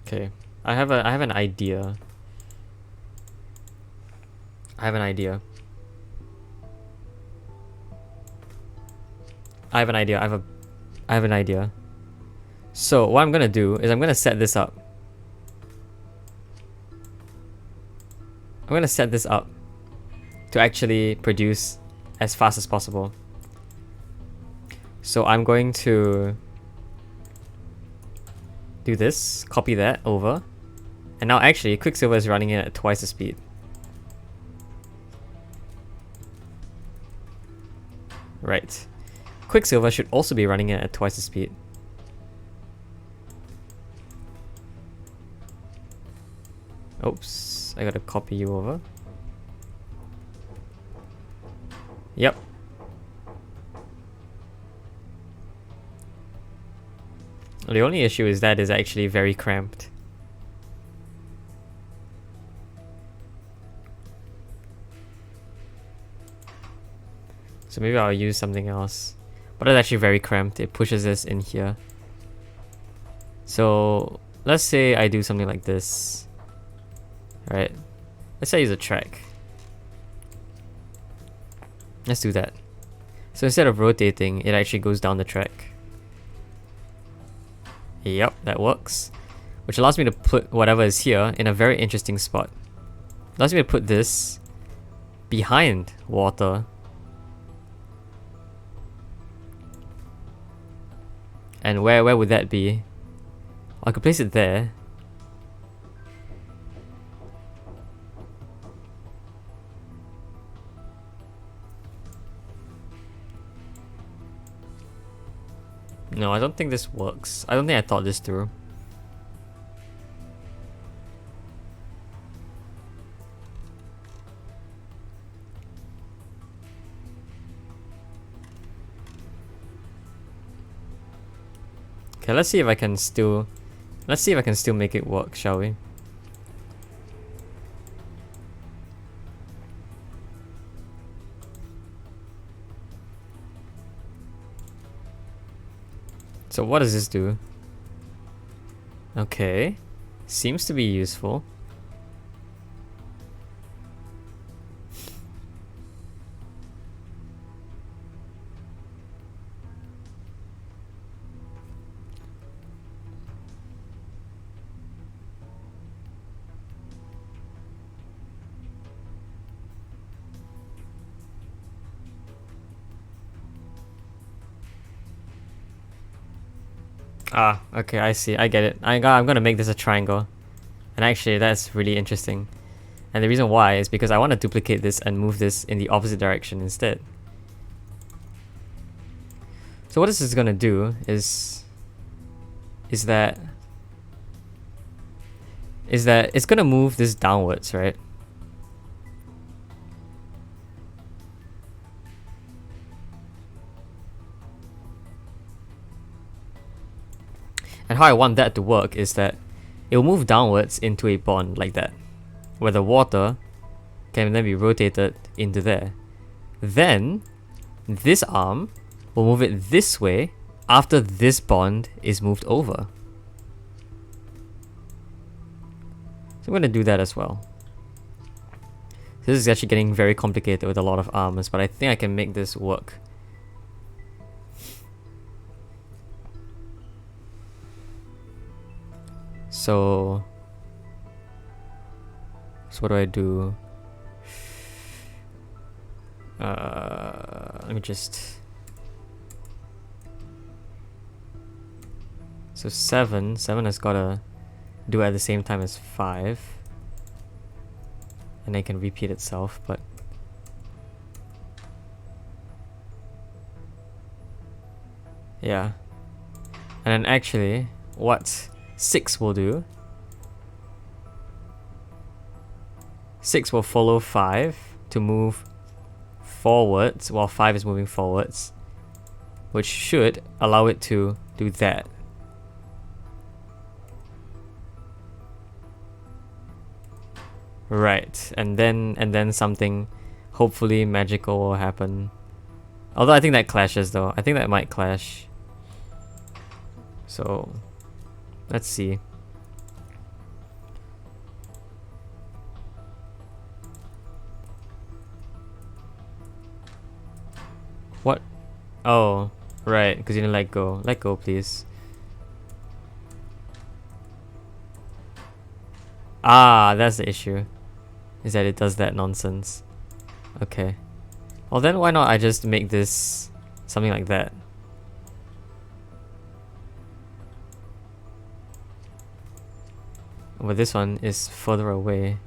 Okay. I have an idea. I have an idea. So what I'm gonna do is I'm gonna set this up. I'm gonna set this up to actually produce as fast as possible. So I'm going to do this, copy that over. And now actually, Quicksilver is running it at twice the speed. Right. Quicksilver should also be running it at twice the speed. Oops, I gotta copy you over. Yep. The only issue is that it's actually very cramped. So maybe I'll use something else. But it's actually very cramped. It pushes this in here. So let's say I do something like this. Right. Let's say I use a track. Let's do that. So instead of rotating, it actually goes down the track. Yep, that works. Which allows me to put whatever is here in a very interesting spot. Allows me to put this behind water. And where would that be? I could place it there. No, I don't think this works. I don't think I thought this through. Okay, let's see if I can still make it work, shall we? So what does this do? Okay, seems to be useful. Ah, okay, I see. I get it. I'm gonna make this a triangle. And actually, that's really interesting. And the reason why is because I want to duplicate this and move this in the opposite direction instead. So what this is gonna do is that it's gonna move this downwards, right? And how I want that to work is that it will move downwards into a bond like that, where the water can then be rotated into there. Then this arm will move it this way after this bond is moved over. So I'm going to do that as well. This is actually getting very complicated with a lot of arms, but I think I can make this work. So what do I do? Let me just... So 7 has gotta do it at the same time as 5. And it can repeat itself, but... Yeah. And then actually, what 6 will do... 6 will follow 5 to move forwards while 5 is moving forwards, which should allow it to do that. Right, and then something hopefully magical will happen. Although I think that clashes though. I think that might clash. So let's see. What? Oh, right, because you didn't let go. Let go, please. Ah, that's the issue. Is that it does that nonsense. Okay. Well then why not I just make this something like that. But this one is further away.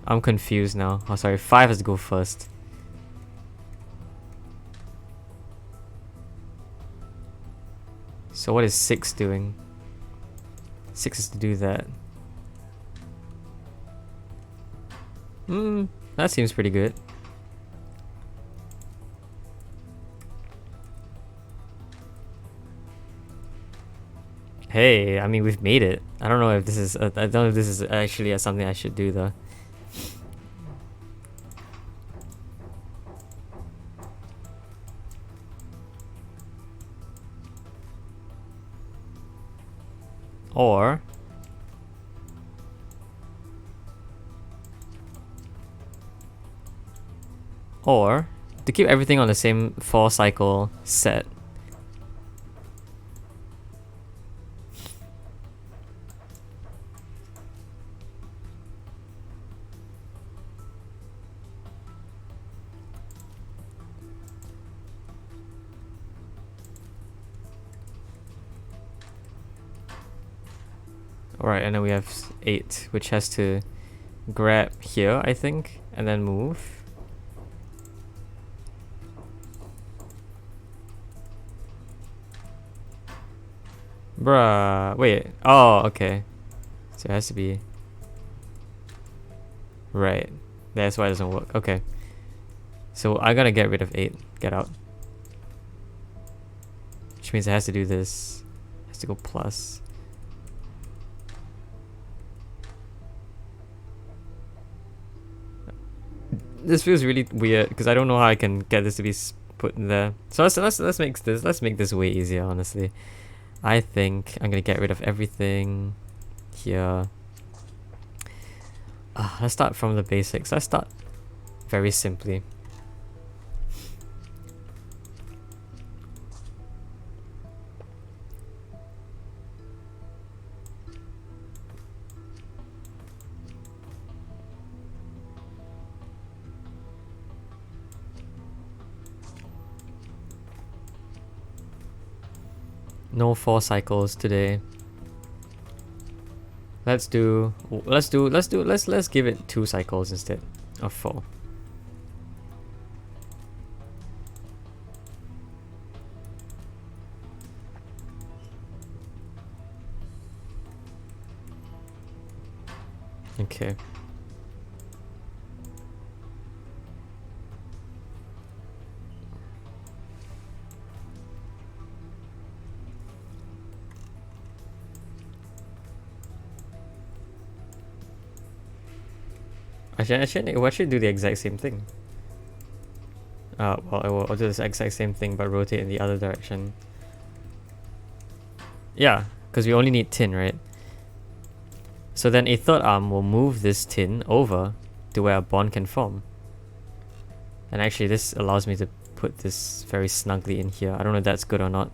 I'm confused now. Oh sorry, 5 has to go first. So what is 6 doing? 6 is to do that. That seems pretty good. Hey, I mean we've made it. I don't know if this is I don't know if this is actually something I should do though. Or to keep everything on the same 4 cycle set. Alright, and then we have 8, which has to grab here, I think, and then move. Bruh, wait. Oh, okay. So it has to be... Right. That's why it doesn't work. Okay. So I gotta get rid of 8. Get out. Which means it has to do this. It has to go plus. This feels really weird because I don't know how I can get this to be put in there. So let's make this way easier, honestly. I think I'm gonna get rid of everything here. Let's start from the basics. Let's start very simply. No 4 cycles today. Let's give it 2 cycles instead of 4. Okay. Actually, we should do the exact same thing. Well, I'll do the exact same thing, but rotate in the other direction. Yeah, because we only need tin, right? So then a third arm will move this tin over to where a bond can form. And actually, this allows me to put this very snugly in here. I don't know if that's good or not.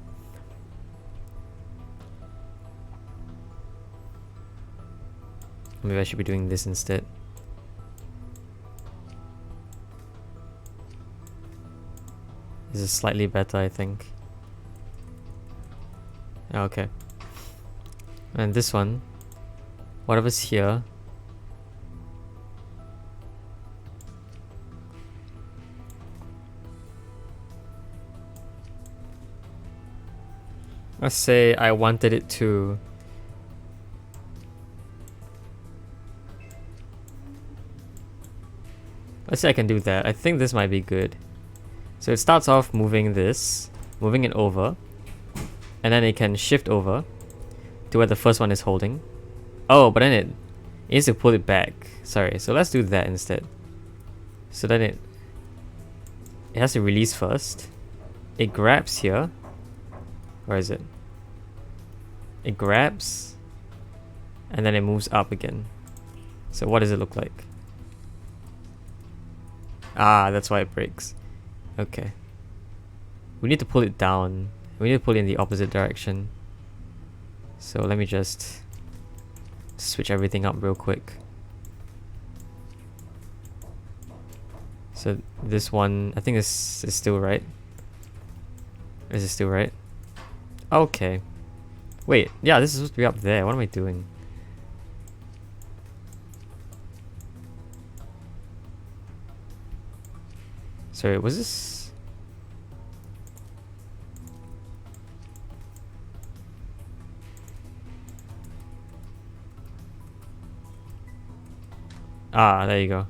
Maybe I should be doing this instead. This is slightly better, I think. Okay. And this one, whatever's here, let's say I wanted it to let's say I can do that. I think this might be good. So it starts off moving it over, and then it can shift over to where the first one is holding. Oh, but then it needs to pull it back. Sorry, so let's do that instead. So then it has to release first. It grabs here. Where is it? It grabs, and then it moves up again. So what does it look like? Ah, that's why it breaks. Okay. We need to pull it down. We need to pull it in the opposite direction. So let me just switch everything up real quick. So this one, I think this is still right. Is it still right? Okay. Wait, yeah, this is supposed to be up there. What am I doing? Sorry, was this? Ah, there you go.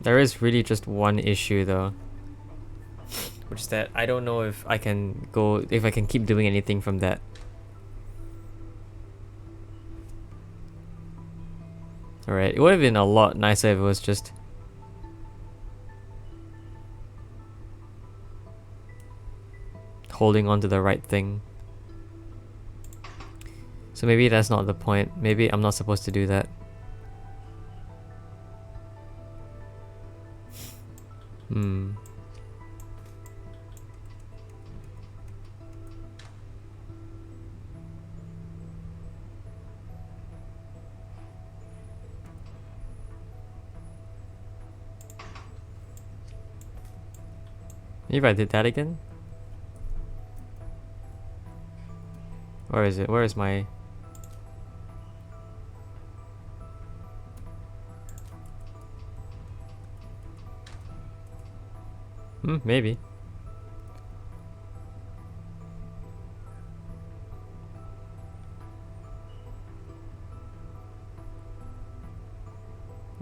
There is really just one issue though. Which is that I don't know if I can keep doing anything from that. Alright, it would have been a lot nicer if it was just holding on to the right thing. So maybe that's not the point. Maybe I'm not supposed to do that. Maybe I did that again? Where is it? Where is my... maybe.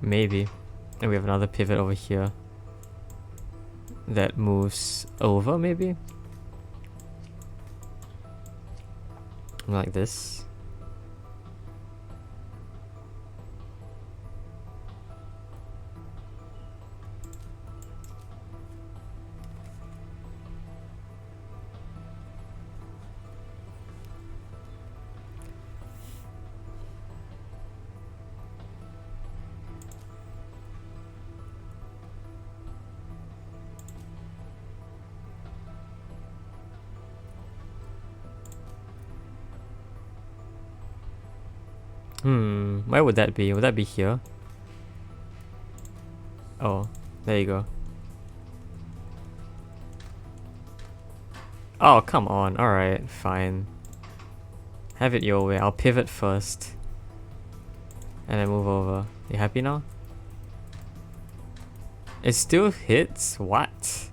Maybe. And we have another pivot over here that moves over, maybe? Like this. Where would that be? Would that be here? Oh, there you go. Oh, come on. Alright, fine. Have it your way. I'll pivot first. And then move over. You happy now? It still hits? What?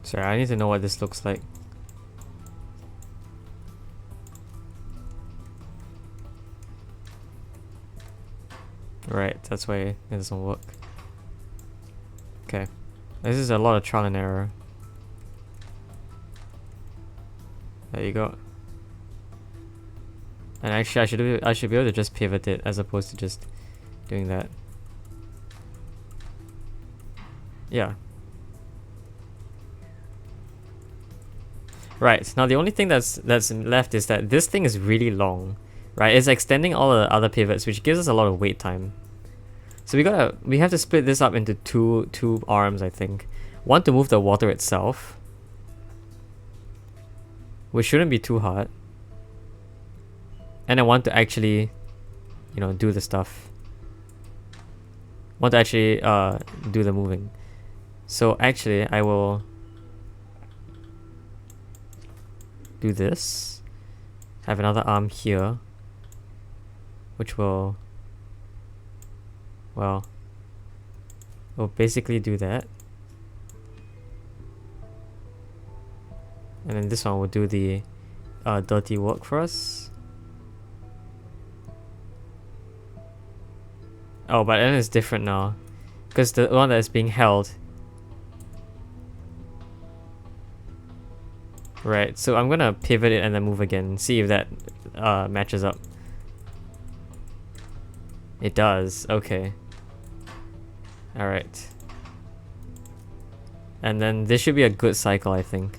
Sorry, I need to know what this looks like. Right, that's why it doesn't work. Okay. This is a lot of trial and error. There you go. And actually I should be able to just pivot it as opposed to just doing that. Yeah. Right, now the only thing that's left is that this thing is really long. Right, it's extending all the other pivots, which gives us a lot of wait time. So we have to split this up into two arms, I think. One to move the water itself, which shouldn't be too hard. And then one to actually, you know, do the stuff. One to actually do the moving. So actually I will do this. Have another arm here, which will, well, we'll basically do that. And then this one will do the dirty work for us. Oh, but then it's different now, because the one that is being held. Right, so I'm gonna pivot it and then move again, see if that matches up. It does, okay. Alright. And then this should be a good cycle, I think.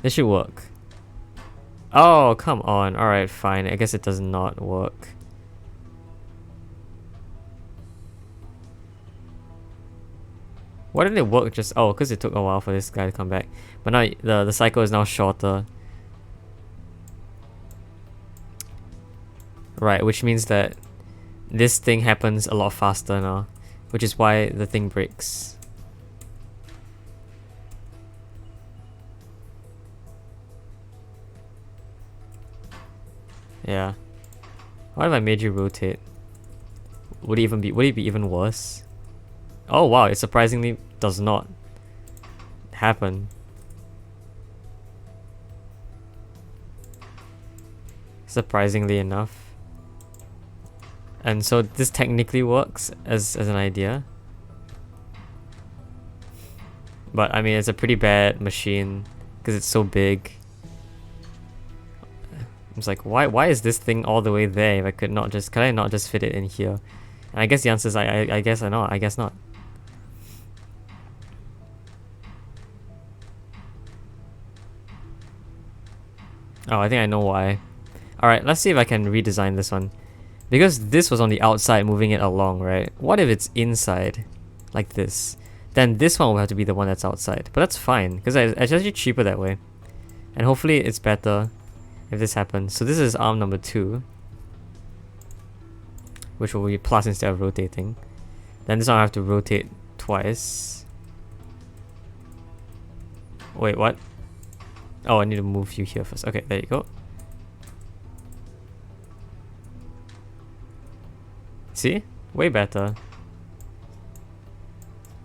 This should work. Oh, come on. Alright, fine. I guess it does not work. Why didn't it work just... Oh, because it took a while for this guy to come back. But now the cycle is now shorter. Right, which means that this thing happens a lot faster now. Which is why the thing breaks. Yeah. What if I made you rotate? Would it be even worse? Oh wow, it surprisingly does not happen. Surprisingly enough. And so this technically works as an idea. But I mean, it's a pretty bad machine because it's so big. It's like, why is this thing all the way there if I could not just, can I not just fit it in here? And I guess the answer is I guess not. I guess not. Oh, I think I know why. Alright, let's see if I can redesign this one. Because this was on the outside moving it along, right? What if it's inside? Like this. Then this one will have to be the one that's outside. But that's fine, because it's actually cheaper that way. And hopefully it's better if this happens. So this is arm number 2. Which will be plus instead of rotating. Then this one I have to rotate twice. Wait, what? Oh, I need to move you here first. Okay, there you go. See? Way better.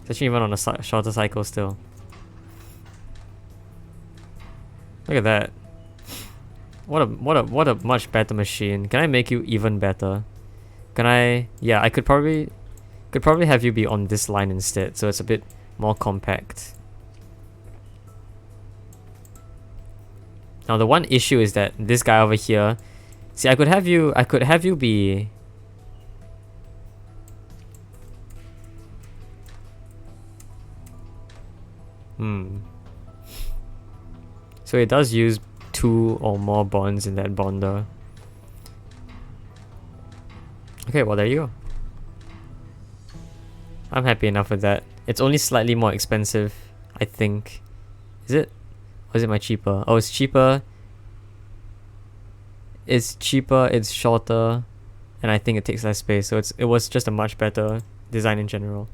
It's actually even on a shorter cycle still. Look at that. What a much better machine. Can I make you even better? Can I? Yeah, I could probably have you be on this line instead, so it's a bit more compact. Now the one issue is that this guy over here, see, I could have you be So it does use 2 or more bonds in that bonder. Okay, well there you go. I'm happy enough with that. It's only slightly more expensive, I think. Is it? Or is it my cheaper? Oh, it's cheaper. It's cheaper, it's shorter, and I think it takes less space, so it was just a much better design in general.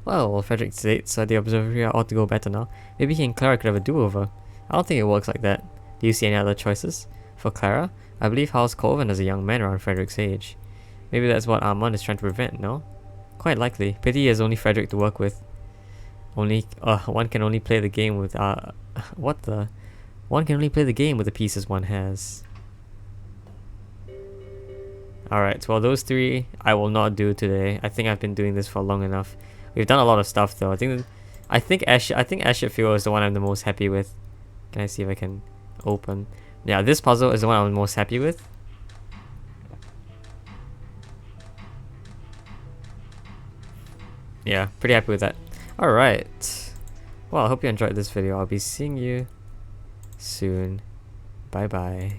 Well, Frederick states the observatory ought to go better now. Maybe he and Clara could have a do-over. I don't think it works like that. Do you see any other choices? For Clara, I believe House Colvin is a young man around Frederick's age. Maybe that's what Armand is trying to prevent, no? Quite likely. Pity he has only Frederick to work with. One can only play the game with, what the? One can only play the game with the pieces one has. Alright, well those 3 I will not do today. I think I've been doing this for long enough. We've done a lot of stuff though. I think Airship Fuel is the one I'm the most happy with. Can I see if I can open? Yeah, this puzzle is the one I'm most happy with. Yeah, pretty happy with that. Alright. Well, I hope you enjoyed this video. I'll be seeing you soon. Bye bye.